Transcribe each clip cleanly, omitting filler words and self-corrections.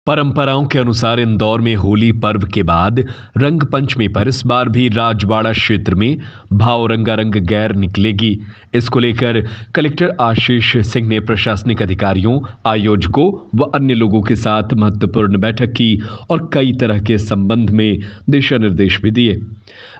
परंपराओं के अनुसार इंदौर में होली पर्व के बाद रंग पंचमी पर इस बार भी राजबाड़ा क्षेत्र में भाव रंगारंग गैर निकलेगी। इसको लेकर कलेक्टर आशीष सिंह ने प्रशासनिक अधिकारियों, आयोजकों व अन्य लोगों के साथ महत्वपूर्ण बैठक की और कई तरह के संबंध में दिशा निर्देश भी दिए।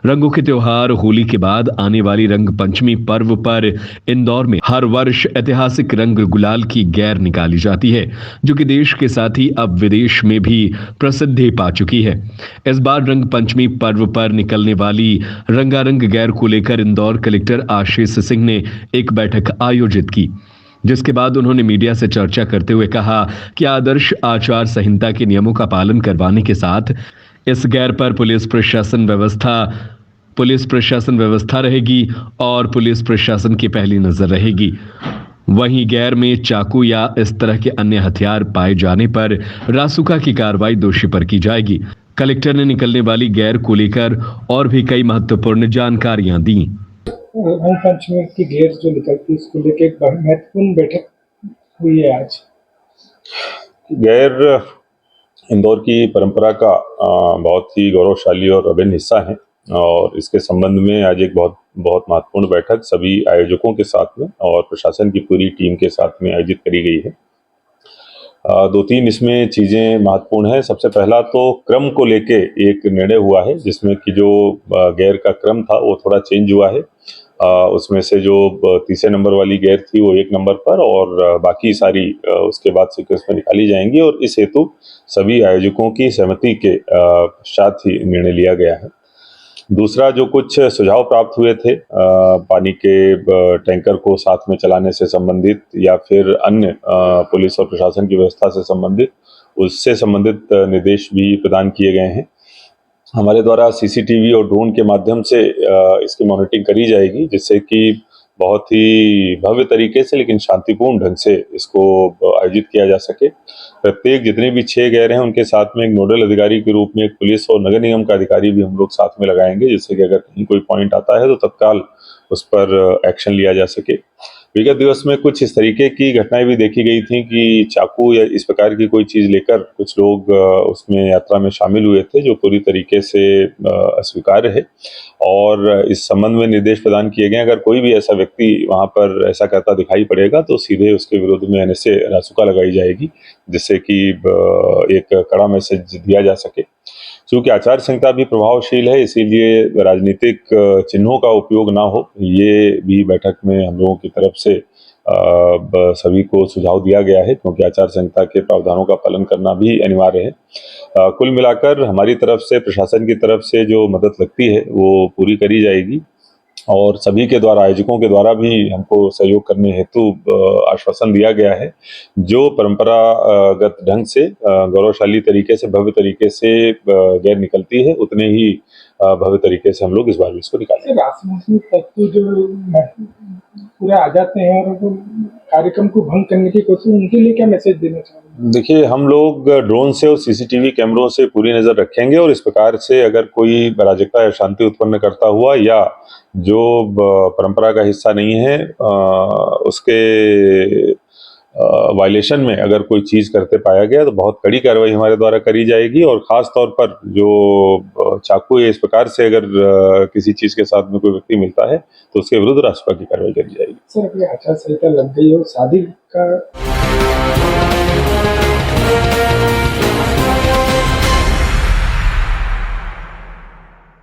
रंगों के त्योहार होली के बाद आने वाली रंग पंचमी पर्व पर इंदौर में हर वर्ष ऐतिहासिक रंग गुलाल की गैर निकाली जाती है, जो कि देश के साथ ही अब विदेश में भी प्रसिद्धि पा चुकी है। इस बार रंग पंचमी पर्व पर निकलने वाली रंगारंग गैर को लेकर इंदौर कलेक्टर आशीष सिंह ने एक बैठक आयोजित की, जिसके बाद उन्होंने मीडिया से चर्चा करते हुए कहा कि आदर्श आचार संहिता के नियमों का पालन करवाने के साथ इस गैर पर पुलिस प्रशासन व्यवस्था रहेगी और पुलिस प्रशासन की पहली नजर रहेगी। वहीं गैर में चाकू या इस तरह के अन्य हथियार पाए जाने पर रासुका की कार्रवाई दोषी पर की जाएगी। कलेक्टर ने निकलने वाली गैर को लेकर और भी कई महत्वपूर्ण जानकारियां दी। रंग पंचमी की गैर जो निकलती है इसको लेकर एक महत्वपूर्ण बैठक हुई है आज। गैर इंदौर की परंपरा का बहुत ही गौरवशाली और अभिन्न हिस्सा है और इसके संबंध में आज एक बहुत महत्वपूर्ण बैठक सभी आयोजकों के साथ में और प्रशासन की पूरी टीम के साथ में आयोजित करी गई है। दो तीन इसमें चीज़ें महत्वपूर्ण है। सबसे पहला तो क्रम को लेके एक निर्णय हुआ है, जिसमें कि जो गैर का क्रम था वो थोड़ा चेंज हुआ है। उसमें से जो तीसरे नंबर वाली गैर थी वो 1 नंबर पर और बाकी सारी उसके बाद सीक्वेंस में निकाली जाएंगी और इस हेतु सभी आयोजकों की सहमति के पश्चात ही निर्णय लिया गया है। दूसरा, जो कुछ सुझाव प्राप्त हुए थे पानी के टैंकर को साथ में चलाने से संबंधित या फिर अन्य पुलिस और प्रशासन की व्यवस्था से संबंधित, उससे संबंधित निर्देश भी प्रदान किए गए हैं। हमारे द्वारा सीसीटीवी और ड्रोन के माध्यम से इसकी मॉनिटरिंग करी जाएगी, जिससे कि बहुत ही भव्य तरीके से लेकिन शांतिपूर्ण ढंग से इसको आयोजित किया जा सके। प्रत्येक जितने भी 6 गैर हैं उनके साथ में एक नोडल अधिकारी के रूप में एक पुलिस और नगर निगम का अधिकारी भी हम लोग साथ में लगाएंगे, जिससे कि अगर कहीं कोई पॉइंट आता है तो तत्काल उस पर एक्शन लिया जा सके। विगत दिवस में कुछ इस तरीके की घटनाएं भी देखी गई थी कि चाकू या इस प्रकार की कोई चीज़ लेकर कुछ लोग उसमें यात्रा में शामिल हुए थे, जो पूरी तरीके से अस्वीकार्य है और इस संबंध में निर्देश प्रदान किए गए। अगर कोई भी ऐसा व्यक्ति वहां पर ऐसा करता दिखाई पड़ेगा तो सीधे उसके विरुद्ध में NSA रासुका लगाई जाएगी, जिससे कि एक कड़ा मैसेज दिया जा सके। चूँकि आचार संहिता भी प्रभावशील है, इसीलिए राजनीतिक चिन्हों का उपयोग ना हो, ये भी बैठक में हम लोगों की तरफ से सभी को सुझाव दिया गया है, क्योंकि आचार संहिता के प्रावधानों का पालन करना भी अनिवार्य है। कुल मिलाकर हमारी तरफ से, प्रशासन की तरफ से जो मदद लगती है वो पूरी करी जाएगी और सभी के द्वारा, आयोजकों के द्वारा भी हमको सहयोग करने हेतु आश्वासन दिया गया है। जो परंपरागत ढंग से गौरवशाली तरीके से, भव्य तरीके से गैर निकलती है, उतने ही भव्य तरीके से हम लोग इस बार भी इसको निकालेंगे। राजनीतिक तत्व जो पूरे आ जाते हैं और कार्यक्रम को भंग करने की कोशिश, उनके लिए क्या मैसेज देना चाहेंगे? देखिए, हम लोग ड्रोन से और सीसीटीवी कैमरों से पूरी नजर रखेंगे और इस प्रकार से अगर कोई अराजकता या शांति उत्पन्न करता हुआ या जो परंपरा का हिस्सा नहीं है उसके वायलेशन में अगर कोई चीज़ करते पाया गया तो बहुत कड़ी कार्रवाई हमारे द्वारा करी जाएगी और ख़ास तौर पर जो चाकू या इस प्रकार से अगर किसी चीज़ के साथ में कोई व्यक्ति मिलता है तो उसके विरुद्ध रासुका की कार्रवाई करी जाएगी। सर, अभी आचार संहिता लग गई है, शादी का